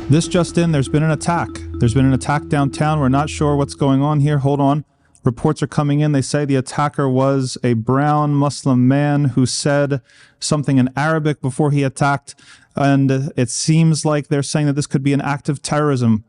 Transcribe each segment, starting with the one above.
This just in, there's been an attack. There's been an attack downtown. We're not sure what's going on here. Hold on. Reports are coming in. They say the attacker was a brown Muslim man who said something in Arabic before he attacked. And it seems like they're saying that this could be an act of terrorism.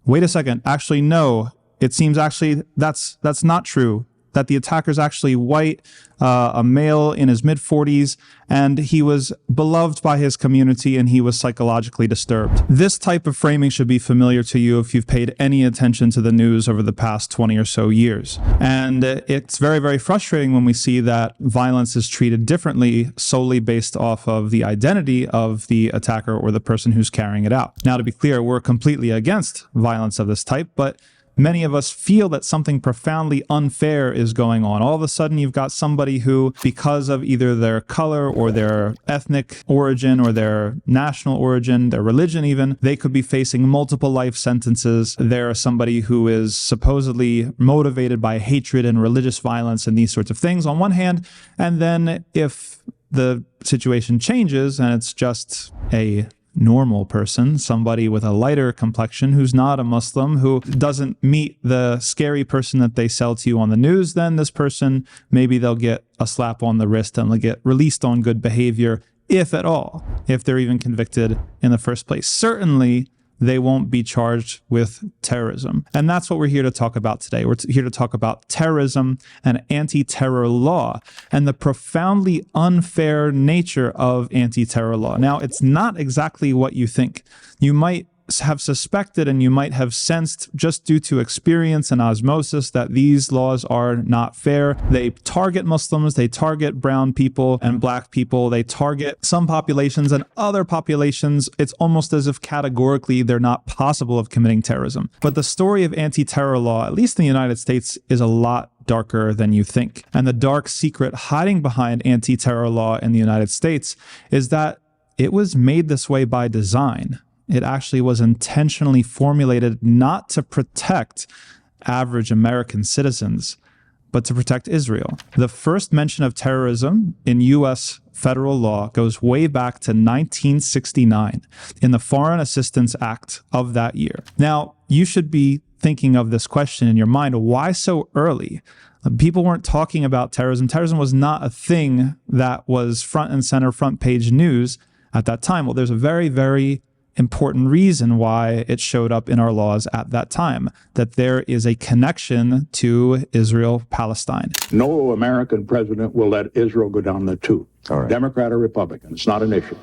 Wait a second. Actually, no. It seems actually that's not true. That the attacker's actually white, a male in his mid-40s, and he was beloved by his community and he was psychologically disturbed. This type of framing should be familiar to you if you've paid any attention to the news over the past 20 or so years. And it's very, very frustrating when we see that violence is treated differently solely based off of the identity of the attacker or the person who's carrying it out. Now, to be clear, we're completely against violence of this type, but many of us feel that something profoundly unfair is going on. All of a sudden, you've got somebody who, because of either their color or their ethnic origin or their national origin, their religion even, they could be facing multiple life sentences. They're somebody who is supposedly motivated by hatred and religious violence and these sorts of things on one hand. And then if the situation changes and it's just a normal person, somebody with a lighter complexion who's not a Muslim, who doesn't meet the scary person that they sell to you on the news, then this person, maybe they'll get a slap on the wrist and they'll get released on good behavior, if at all, if they're even convicted in the first place. Certainly, they won't be charged with terrorism. And that's what we're here to talk about today. We're here to talk about terrorism and anti-terror law and the profoundly unfair nature of anti-terror law. Now, it's not exactly what you think. You might have suspected and you might have sensed just due to experience and osmosis that these laws are not fair. They target Muslims, they target brown people and black people, they target some populations and other populations. It's almost as if categorically they're not possible of committing terrorism. But the story of anti-terror law, at least in the United States, is a lot darker than you think. And the dark secret hiding behind anti-terror law in the United States is that it was made this way by design. It actually was intentionally formulated not to protect average American citizens, but to protect Israel. The first mention of terrorism in U.S. federal law goes way back to 1969 in the Foreign Assistance Act of that year. Now, you should be thinking of this question in your mind, why so early? People weren't talking about terrorism. Terrorism was not a thing that was front and center, front page news at that time. Well, there's a very, very important reason why it showed up in our laws at that time, that there is a connection to Israel-Palestine. No American president will let Israel go down the tube. Right. Democrat or Republican, it's not an issue.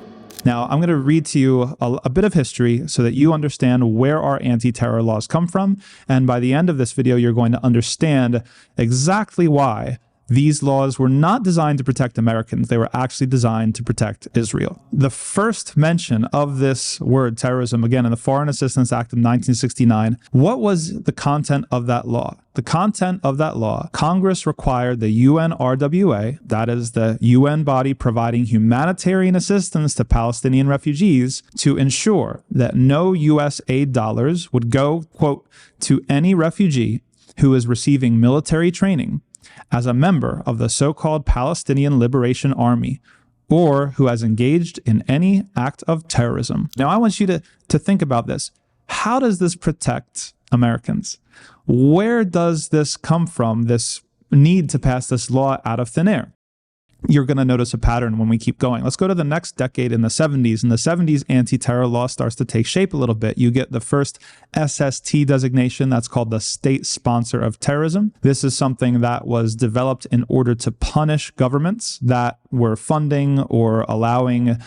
Now, I'm going to read to you a bit of history so that you understand where our anti-terror laws come from. And by the end of this video, you're going to understand exactly why these laws were not designed to protect Americans. They were actually designed to protect Israel. The first mention of this word terrorism, again, in the Foreign Assistance Act of 1969, what was the content of that law? The content of that law, Congress required the UNRWA, that is the UN body providing humanitarian assistance to Palestinian refugees, to ensure that no U.S. aid dollars would go, quote, to any refugee who is receiving military training as a member of the so-called Palestinian Liberation Army, or who has engaged in any act of terrorism. Now, I want you to think about this. How does this protect Americans? Where does this come from, this need to pass this law out of thin air? You're going to notice a pattern when we keep going. Let's go to the next decade in the 70s. In the 70s, anti-terror law starts to take shape a little bit. You get the first SST designation. That's called the State Sponsor of Terrorism. This is something that was developed in order to punish governments that were funding or allowing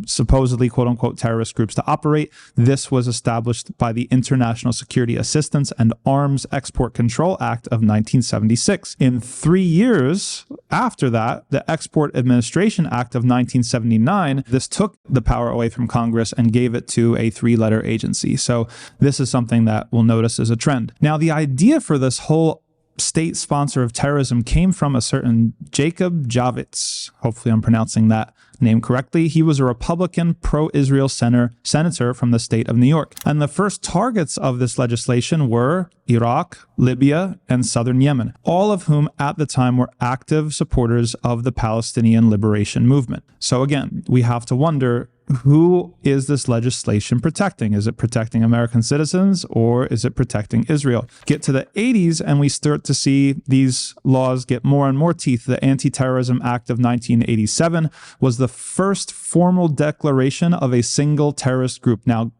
supposedly quote-unquote terrorist groups to operate. This was established by the International Security Assistance and Arms Export Control Act of 1976. In 3 years after that, the Export Administration Act of 1979, this took the power away from Congress and gave it to a three-letter agency. So this is something that we'll notice as a trend. Now, the idea for this whole state sponsor of terrorism came from a certain Jacob Javits. Hopefully I'm pronouncing that name correctly. He was a Republican pro-Israel senator from the state of New York. And the first targets of this legislation were Iraq, Libya, and southern Yemen, all of whom at the time were active supporters of the Palestinian liberation movement. So again, we have to wonder, who is this legislation protecting? Is it protecting American citizens or is it protecting Israel? Get to the 80s and we start to see these laws get more and more teeth. The Anti-Terrorism Act of 1987 was the first formal declaration of a single terrorist group. Now,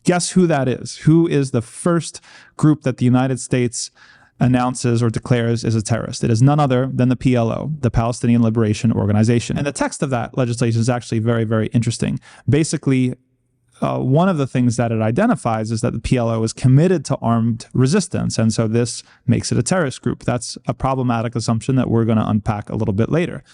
guess who that is? Who is the first group that the United States announces or declares is a terrorist? It is none other than the PLO, the Palestinian Liberation Organization. And the text of that legislation is actually very, very interesting. Basically, one of the things that it identifies is that the PLO is committed to armed resistance. And so this makes it a terrorist group. That's a problematic assumption that we're going to unpack a little bit later.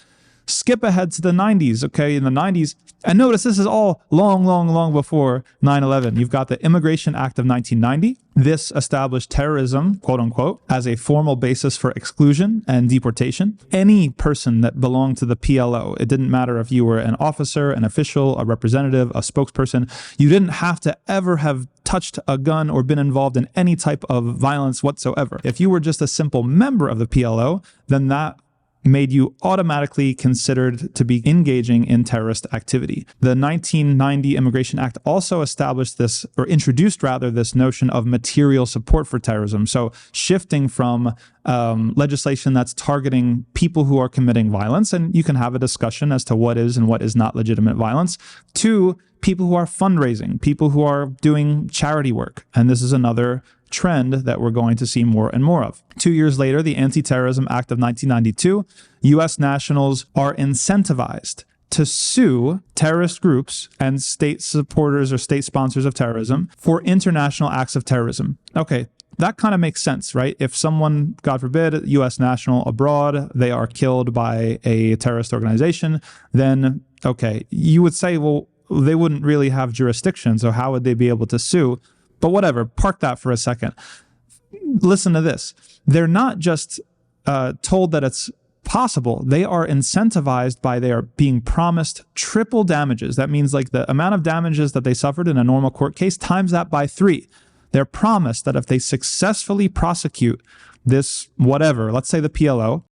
Skip ahead to the 90s, okay? In the 90s, and notice this is all long before 9/11. You've got the Immigration Act of 1990. This established terrorism, quote unquote, as a formal basis for exclusion and deportation. Any person that belonged to the PLO, it didn't matter if you were an officer, an official, a representative, a spokesperson, you didn't have to ever have touched a gun or been involved in any type of violence whatsoever. If you were just a simple member of the PLO, then that made you automatically considered to be engaging in terrorist activity. The 1990 Immigration Act also established this, or introduced rather, this notion of material support for terrorism. So shifting from legislation that's targeting people who are committing violence, and you can have a discussion as to what is and what is not legitimate violence, to people who are fundraising, people who are doing charity work. And this is another trend that we're going to see more and more of. 2 years later, the Anti-Terrorism Act of 1992, U.S. nationals are incentivized to sue terrorist groups and state supporters or state sponsors of terrorism for international acts of terrorism. Okay, that kind of makes sense, right? If someone, God forbid, U.S. national abroad, they are killed by a terrorist organization, then, okay, you would say, well, they wouldn't really have jurisdiction, so how would they be able to sue? But whatever, park that for a second. Listen to this. They're not just told that it's possible. They are incentivized by their being promised triple damages. That means like the amount of damages that they suffered in a normal court case, times that by 3. They're promised that if they successfully prosecute this whatever, let's say the PLO,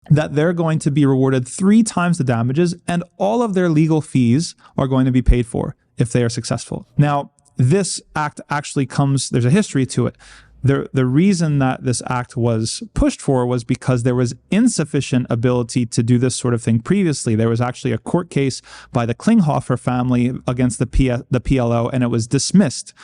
that they're going to be rewarded 3 times the damages and all of their legal fees are going to be paid for if they are successful. Now, this act actually comes, there's a history to it. The reason that this act was pushed for was because there was insufficient ability to do this sort of thing previously. There was actually a court case by the Klinghoffer family against the PLO, and it was dismissed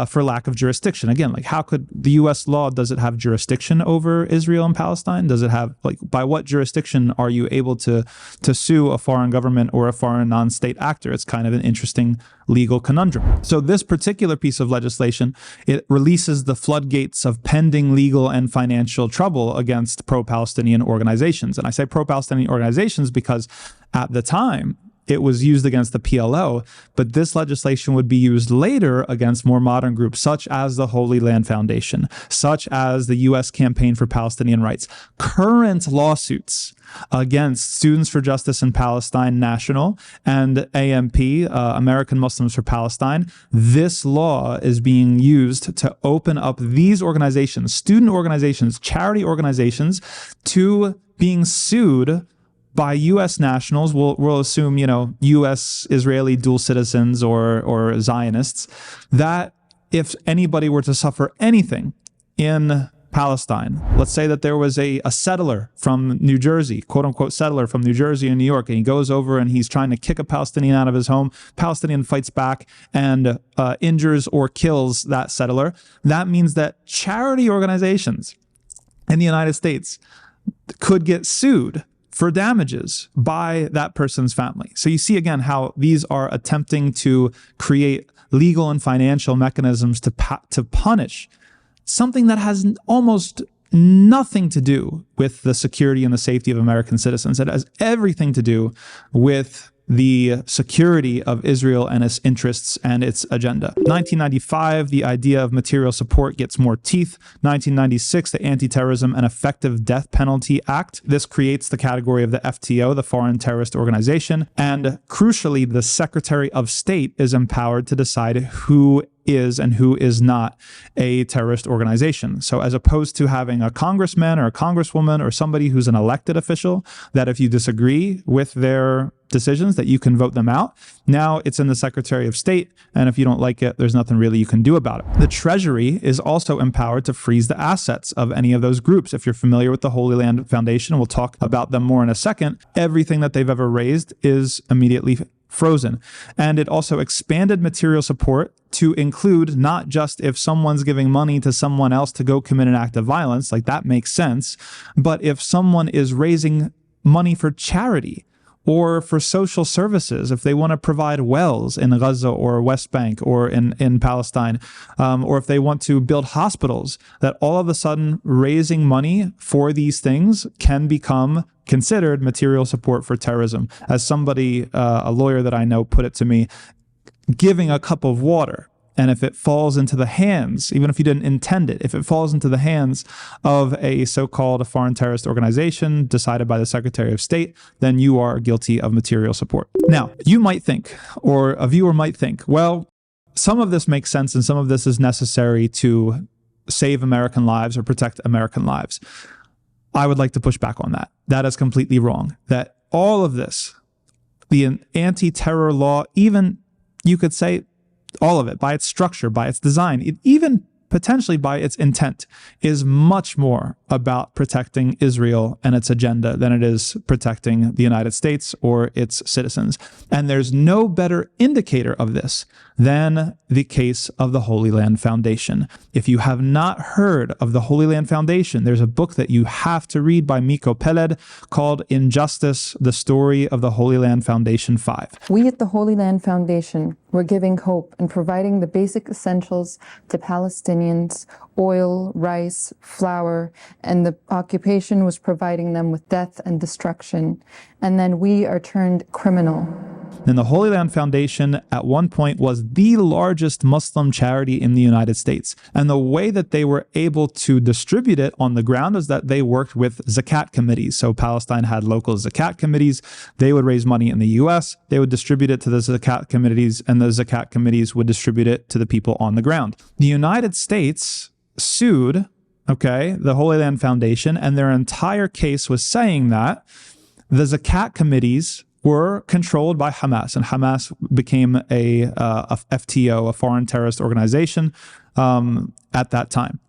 for lack of jurisdiction. Again, like how could the U.S. law, does it have jurisdiction over Israel and Palestine? Does it have, like, by what jurisdiction are you able to sue a foreign government or a foreign non-state actor? It's kind of an interesting legal conundrum. So this particular piece of legislation, it releases the floodgates of pending legal and financial trouble against pro-Palestinian organizations. And I say pro-Palestinian organizations because at the time, it was used against the PLO, but this legislation would be used later against more modern groups, such as the Holy Land Foundation, such as the U.S. Campaign for Palestinian Rights. Current lawsuits against Students for Justice in Palestine National and AMP, American Muslims for Palestine. This law is being used to open up these organizations, student organizations, charity organizations, to being sued by U.S. nationals. We'll assume, U.S. Israeli dual citizens or Zionists, that if anybody were to suffer anything in Palestine, let's say that there was a settler from New Jersey, quote unquote settler from New Jersey and New York, and he goes over and he's trying to kick a Palestinian out of his home. Palestinian fights back and injures or kills that settler. That means that charity organizations in the United States could get sued for damages by that person's family. So you see again how these are attempting to create legal and financial mechanisms to punish something that has almost nothing to do with the security and the safety of American citizens. It has everything to do with the security of Israel and its interests and its agenda. 1995, the idea of material support gets more teeth. 1996, the Anti-Terrorism and Effective Death Penalty Act. This creates the category of the FTO, the Foreign Terrorist Organization. And crucially, the Secretary of State is empowered to decide who is and who is not a terrorist organization. So as opposed to having a congressman or a congresswoman or somebody who's an elected official, that if you disagree with their decisions that you can vote them out. Now it's in the Secretary of State, and if you don't like it, there's nothing really you can do about it. The Treasury is also empowered to freeze the assets of any of those groups. If you're familiar with the Holy Land Foundation, we'll talk about them more in a second. Everything that they've ever raised is immediately frozen. And it also expanded material support to include not just if someone's giving money to someone else to go commit an act of violence, like that makes sense, but if someone is raising money for charity or for social services, if they want to provide wells in Gaza or West Bank or in Palestine, or if they want to build hospitals, that all of a sudden raising money for these things can become considered material support for terrorism. As somebody, a lawyer that I know put it to me, giving a cup of water, and if it falls into the hands, even if you didn't intend it, if it falls into the hands of a so-called foreign terrorist organization decided by the Secretary of State, then you are guilty of material support. Now, you might think, or a viewer might think, well, some of this makes sense and some of this is necessary to save American lives or protect American lives. I would like to push back on that. That is completely wrong. That all of this, the anti-terror law, even you could say all of it, by its structure, by its design, even potentially by its intent, is much more about protecting Israel and its agenda than it is protecting the United States or its citizens. And there's no better indicator of this than the case of the Holy Land Foundation. If you have not heard of the Holy Land Foundation, there's a book that you have to read by Miko Peled called Injustice, the Story of the Holy Land Foundation 5. We at the Holy Land Foundation were giving hope and providing the basic essentials to Palestinians: oil, rice, flour, and the occupation was providing them with death and destruction. And then we are turned criminal. And the Holy Land Foundation at one point was the largest Muslim charity in the United States. And the way that they were able to distribute it on the ground is that they worked with zakat committees. So Palestine had local zakat committees. They would raise money in the U.S. They would distribute it to the zakat committees, and the zakat committees would distribute it to the people on the ground. The United States sued, the Holy Land Foundation, and their entire case was saying that the zakat committees were controlled by Hamas, and Hamas became a FTO, a foreign terrorist organization, at that time,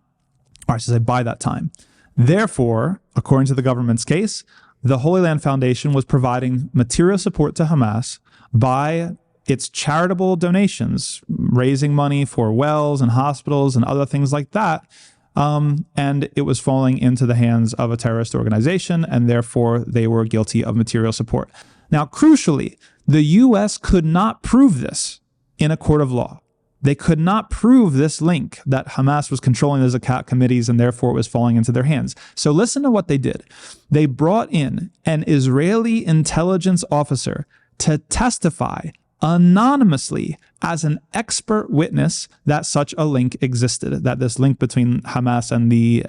or I should say by that time. Therefore, according to the government's case, the Holy Land Foundation was providing material support to Hamas by its charitable donations, raising money for wells and hospitals and other things like that. And it was falling into the hands of a terrorist organization, and therefore they were guilty of material support. Now, crucially, the U.S. could not prove this in a court of law. They could not prove this link that Hamas was controlling the zakat committees and therefore it was falling into their hands. So listen to what they did. They brought in an Israeli intelligence officer to testify anonymously as an expert witness that such a link existed, that this link between Hamas and the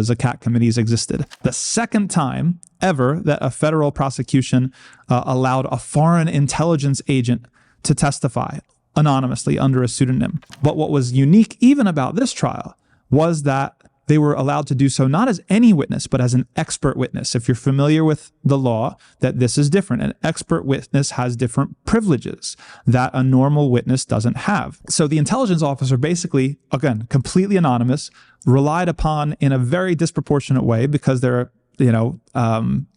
zakat committees existed. The second time ever that a federal prosecution allowed a foreign intelligence agent to testify anonymously under a pseudonym. But what was unique even about this trial was that they were allowed to do so not as any witness, but as an expert witness. If you're familiar with the law, that this is different. An expert witness has different privileges that a normal witness doesn't have. So the intelligence officer basically, again, completely anonymous, relied upon in a very disproportionate way because they're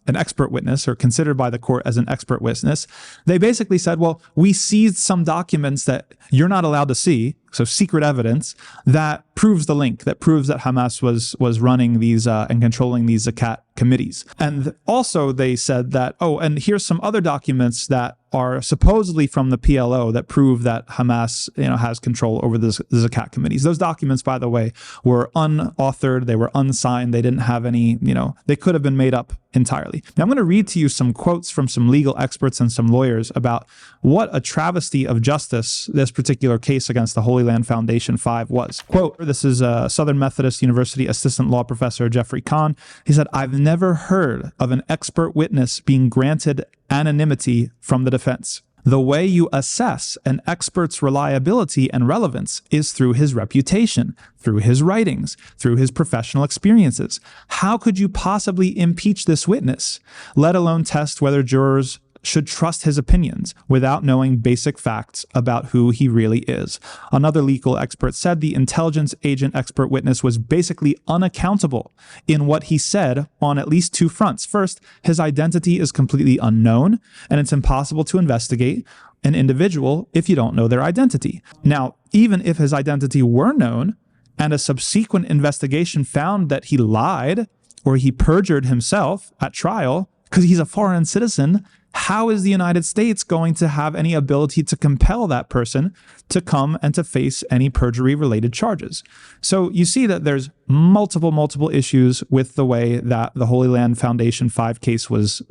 an expert witness or considered by the court as an expert witness. They basically said, well, we seized some documents that you're not allowed to see, so secret evidence, that proves the link, that proves that Hamas was running these and controlling these zakat committees. And also they said that, and here's some other documents that are supposedly from the PLO that prove that Hamas, has control over the zakat committees. Those documents, by the way, were unauthored. They were unsigned. They didn't have any, they could have been made up entirely. Now, I'm going to read to you some quotes from some legal experts and some lawyers about what a travesty of justice this particular case against the Holy Land Foundation 5 was. Quote, this is Southern Methodist University assistant law professor Jeffrey Kahn. He said, "I've never heard of an expert witness being granted anonymity from the defense. The way you assess an expert's reliability and relevance is through his reputation, through his writings, through his professional experiences. How could you possibly impeach this witness, let alone test whether jurors should trust his opinions without knowing basic facts about who he really is. Another legal expert said the intelligence agent expert witness was basically unaccountable in what he said on at least two fronts. First, his identity is completely unknown, and it's impossible to investigate an individual if you don't know their identity. Now, even if his identity were known and a subsequent investigation found that he lied or he perjured himself at trial because he's a foreign citizen, how is the United States going to have any ability to compel that person to come and to face any perjury-related charges? So you see that there's multiple issues with the way that the Holy Land Foundation 5 case was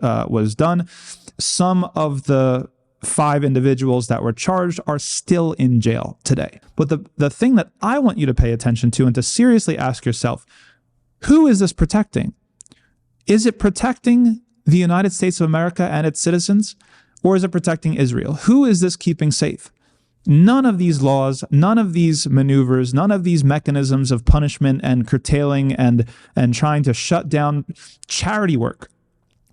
done. Some of the 5 individuals that were charged are still in jail today. But the thing that I want you to pay attention to and to seriously ask yourself, who is this protecting? Is it protecting the United States of America and its citizens, or is it protecting Israel? Who is this keeping safe? None of these laws, none of these maneuvers, none of these mechanisms of punishment and curtailing and trying to shut down charity work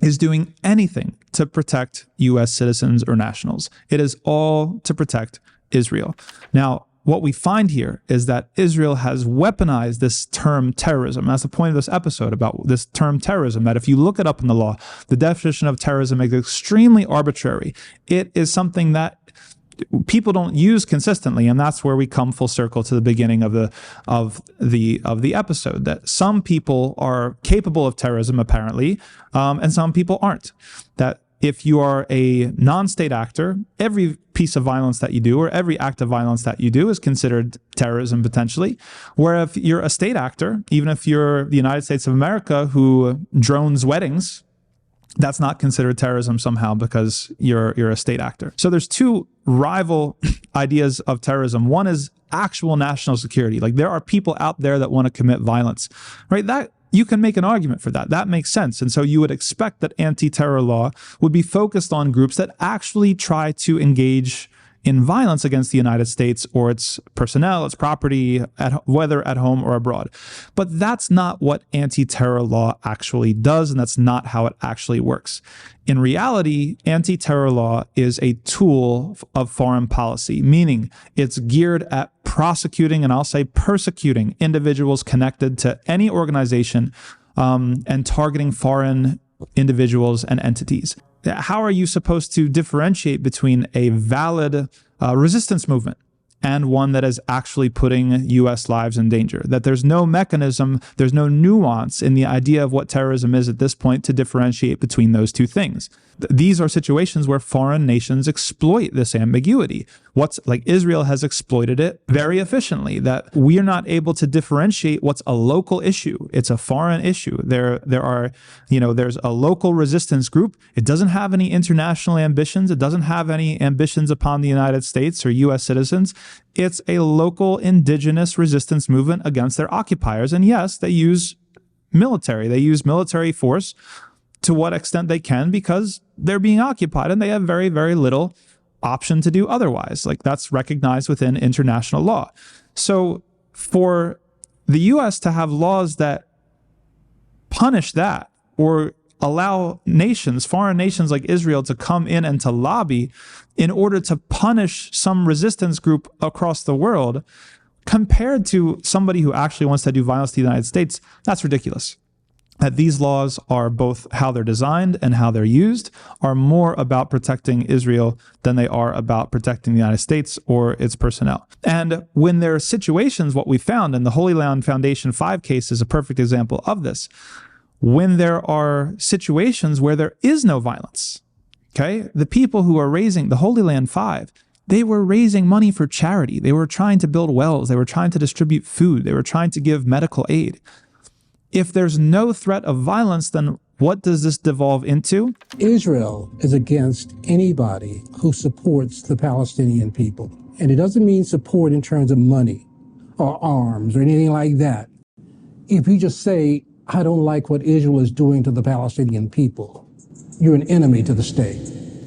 is doing anything to protect U.S. citizens or nationals. It is all to protect Israel. Now, what we find here is that Israel has weaponized this term terrorism. That's the point of this episode about this term terrorism, that if you look it up in the law, the definition of terrorism is extremely arbitrary. It is something that people don't use consistently, and that's where we come full circle to the beginning of the episode, that some people are capable of terrorism apparently, and some people aren't. That if you are a non-state actor, every piece of violence that you do or every act of violence that you do is considered terrorism potentially. Where if you're a state actor, even if you're the United States of America who drones weddings, that's not considered terrorism somehow because you're a state actor. So there's two rival ideas of terrorism. One is actual national security. Like there are people out there that want to commit violence, right? That you can make an argument for that. That makes sense. And so you would expect that anti-terror law would be focused on groups that actually try to engage in violence against the United States or its personnel, its property, whether at home or abroad. But that's not what anti-terror law actually does, and that's not how it actually works. In reality, anti-terror law is a tool of foreign policy, meaning it's geared at prosecuting, and I'll say persecuting, individuals connected to any organization and targeting foreign individuals and entities. How are you supposed to differentiate between a valid resistance movement and one that is actually putting U.S. lives in danger? That there's no mechanism, there's no nuance in the idea of what terrorism is at this point to differentiate between those two things. These are situations where foreign nations exploit this ambiguity. Like Israel has exploited it very efficiently, that we are not able to differentiate what's a local issue. It's a foreign issue. There's a local resistance group. It doesn't have any international ambitions. It doesn't have any ambitions upon the United States or U.S. citizens. It's a local indigenous resistance movement against their occupiers. And yes, they use military. They use military force to what extent they can because they're being occupied and they have very, very little option to do otherwise. Like that's recognized within international law. So for the U.S. to have laws that punish that or allow nations, foreign nations like Israel, to come in and to lobby in order to punish some resistance group across the world, compared to somebody who actually wants to do violence to the United States, that's ridiculous. That these laws are both how they're designed and how they're used are more about protecting Israel than they are about protecting the United States or its personnel. And when there are situations, what we found in the Holy Land Foundation 5 case is a perfect example of this. When there are situations where there is no violence, okay, the people who are raising the Holy Land 5, they were raising money for charity. They were trying to build wells. They were trying to distribute food. They were trying to give medical aid. If there's no threat of violence, then what does this devolve into? Israel is against anybody who supports the Palestinian people. And it doesn't mean support in terms of money or arms or anything like that. If you just say, I don't like what Israel is doing to the Palestinian people, you're an enemy to the state.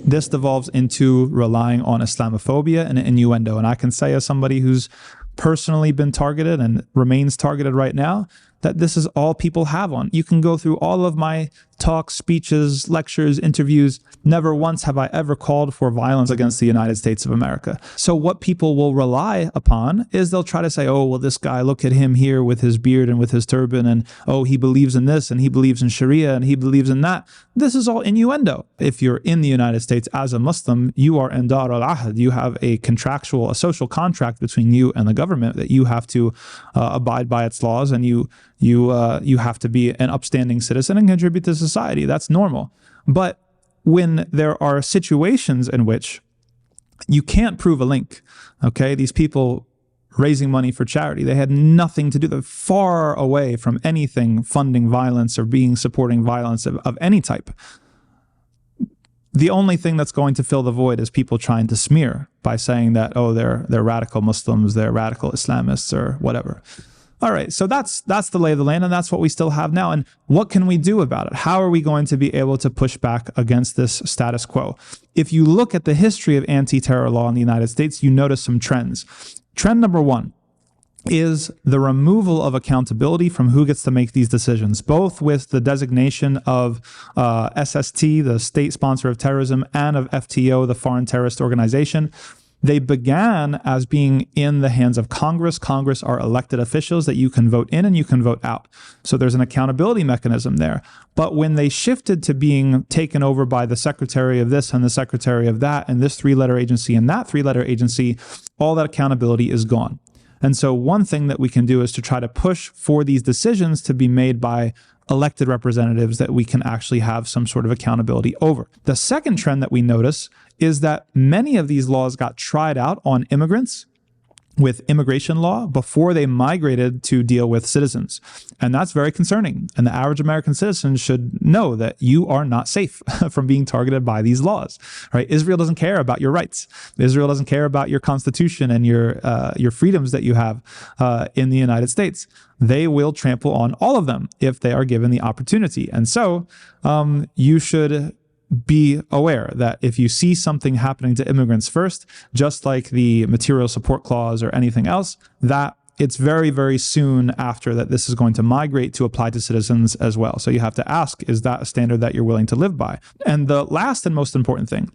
This devolves into relying on Islamophobia and innuendo. And I can say, as somebody who's personally been targeted and remains targeted right now, that this is all people have on. You can go through all of my talks, speeches, lectures, interviews. Never once have I ever called for violence against the United States of America. So what people will rely upon is they'll try to say, oh, well, this guy, look at him here with his beard and with his turban, and oh, he believes in this and he believes in Sharia and he believes in that. This is all innuendo. If you're in the United States as a Muslim, you are in Dar al-Ahd. You have a social contract between you and the government that you have to abide by its laws, and you have to be an upstanding citizen and contribute to society. That's normal. But when there are situations in which you can't prove a link, okay, these people raising money for charity, they had nothing to do, they're far away from anything funding violence or supporting violence of any type. The only thing that's going to fill the void is people trying to smear by saying that, oh, they're radical Muslims, they're radical Islamists or whatever. All right, so that's the lay of the land, and that's what we still have now. And what can we do about it? How are we going to be able to push back against this status quo? If you look at the history of anti-terror law in the United States, you notice some trends. Trend number one is the removal of accountability from who gets to make these decisions, both with the designation of SST, the state sponsor of terrorism, and of FTO, the foreign terrorist organization. They began as being in the hands of Congress. Congress are elected officials that you can vote in and you can vote out. So there's an accountability mechanism there. But when they shifted to being taken over by the secretary of this and the secretary of that and this three-letter agency and that three-letter agency, all that accountability is gone. And so one thing that we can do is to try to push for these decisions to be made by elected representatives that we can actually have some sort of accountability over. The second trend that we notice is that many of these laws got tried out on immigrants with immigration law before they migrated to deal with citizens. And that's very concerning. And the average American citizen should know that you are not safe from being targeted by these laws, right? Israel doesn't care about your rights. Israel doesn't care about your constitution and your freedoms that you have in the United States. They will trample on all of them if they are given the opportunity. And so you should be aware that if you see something happening to immigrants first, just like the material support clause or anything else, that it's very, very soon after that this is going to migrate to apply to citizens as well. So you have to ask, is that a standard that you're willing to live by? And the last and most important thing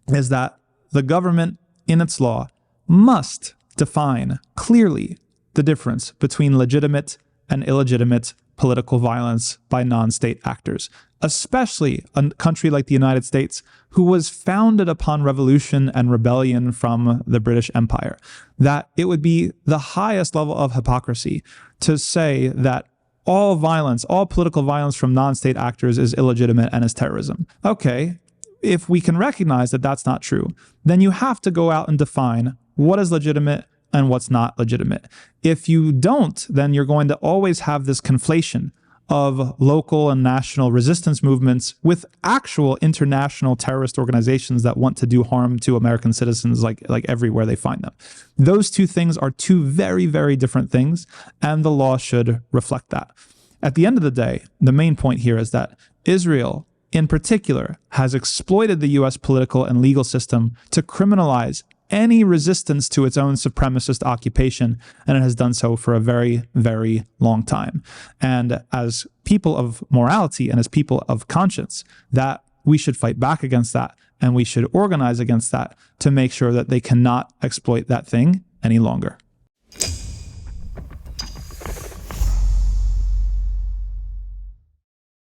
is that the government in its law must define clearly the difference between legitimate and illegitimate political violence by non-state actors, especially a country like the United States, who was founded upon revolution and rebellion from the British Empire. That it would be the highest level of hypocrisy to say that all violence, all political violence from non-state actors is illegitimate and is terrorism. Okay, if we can recognize that that's not true, then you have to go out and define what is legitimate and what's not legitimate. If you don't, then you're going to always have this conflation of local and national resistance movements with actual international terrorist organizations that want to do harm to American citizens like everywhere they find them. Those two things are two very, very different things, and the law should reflect that. At the end of the day, the main point here is that Israel, in particular, has exploited the U.S. political and legal system to criminalize any resistance to its own supremacist occupation, and it has done so for a very, very long time. And as people of morality and as people of conscience, that we should fight back against that, and we should organize against that to make sure that they cannot exploit that thing any longer.